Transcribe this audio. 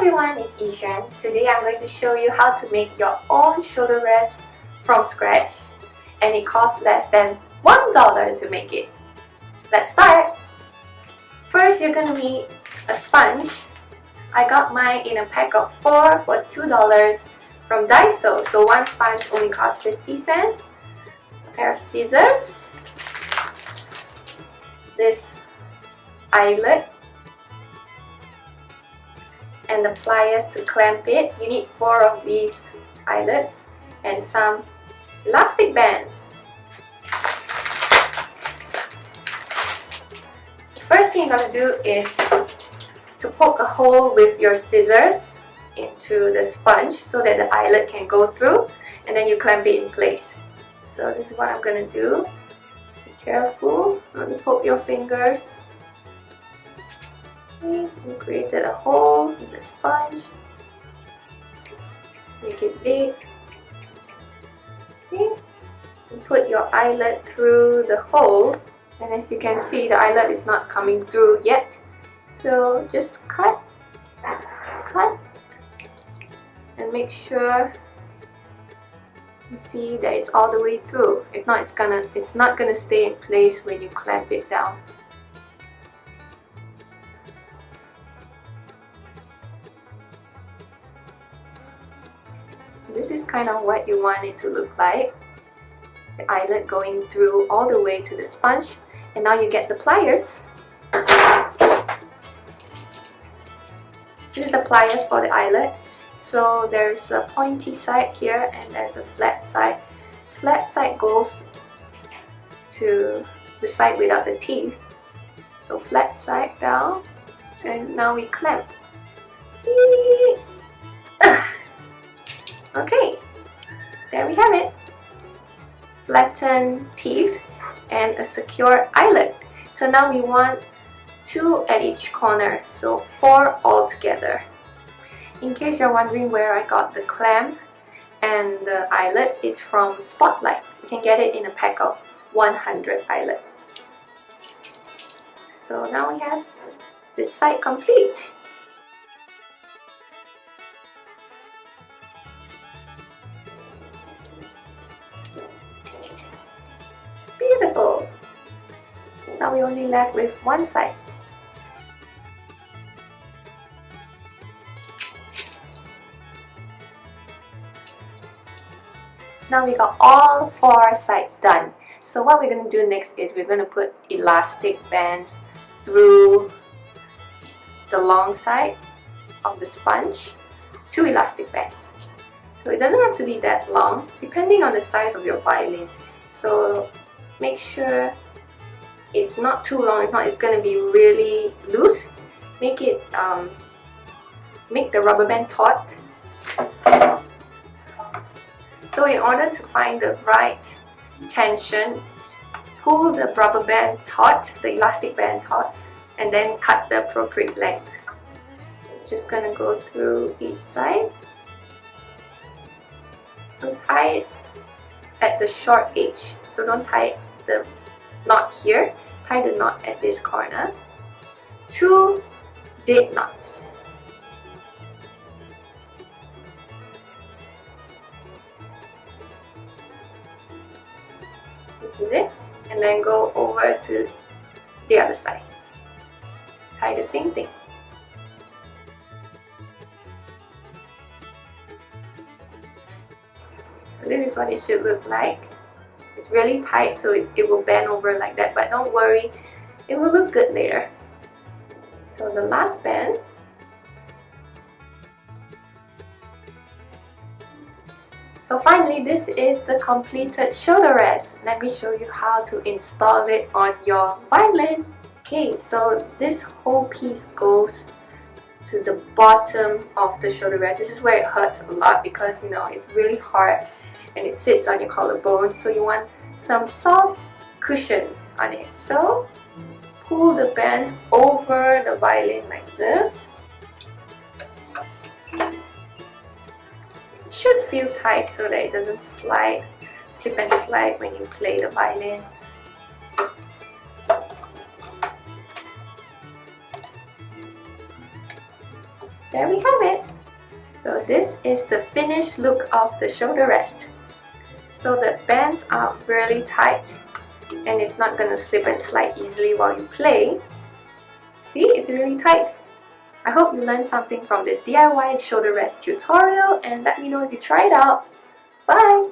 everyone, it's Ishan. Today I'm going to show you how to make your own shoulder rest from scratch, and it costs less than $1 to make it. Let's start! First, you're going to need a sponge. I got mine in a pack of 4 for $2 from Daiso, so one sponge only costs 50 cents. A pair of scissors, this eyelet, and the pliers to clamp it. You need 4 of these eyelets and some elastic bands. The first thing you're going to do is to poke a hole with your scissors into the sponge so that the eyelet can go through, and then you clamp it in place. So this is what I'm going to do. Be careful not to poke your fingers. Okay, you created a hole in the sponge. Just make it big. Okay, and put your eyelet through the hole, and as you can see, the eyelet is not coming through yet. So just cut, and make sure you see that it's all the way through. If not, it's not gonna stay in place when you clamp it down. This is kind of what you want it to look like. The eyelet going through all the way to the sponge. And now you get the pliers. This is the pliers for the eyelet. So there's a pointy side here and there's a flat side. Flat side goes to the side without the teeth. So flat side down, and now we clamp. Okay, there we have it. Flattened teeth and a secure eyelet. So now we want 2 at each corner, so 4 altogether. In case you're wondering where I got the clamp and the eyelets, it's from Spotlight. You can get it in a pack of 100 eyelets. So now we have this side complete. Beautiful! Now we only left with one side. Now we got all 4 sides done. So what we're going to do next is we're going to put elastic bands through the long side of the sponge. 2 elastic bands. So it doesn't have to be that long, depending on the size of your violin. So make sure it's not too long, if not it's going to be really loose. Make it, make the rubber band taut. So in order to find the right tension, pull the rubber band taut, the elastic band taut, and then cut the appropriate length. Just going to go through each side. So tie it at the short edge. So don't tie the knot here, tie the knot at this corner. 2 dead knots. This is it. And then go over to the other side. Tie the same thing. So this is what it should look like. It's really tight, so it will bend over like that, but don't worry, it will look good later. So the last band. So finally, this is the completed shoulder rest. Let me show you how to install it on your violin. Okay, so this whole piece goes to the bottom of the shoulder rest. This is where it hurts a lot because, you know, it's really hard and it sits on your collarbone, so you want some soft cushion on it. So pull the bands over the violin like this. It should feel tight so that it doesn't slip and slide when you play the violin. there we have it. So this is the finished look of the shoulder rest. So the bands are really tight and it's not gonna slip and slide easily while you play. See, it's really tight. I hope you learned something from this DIY shoulder rest tutorial and let me know if you try it out. Bye!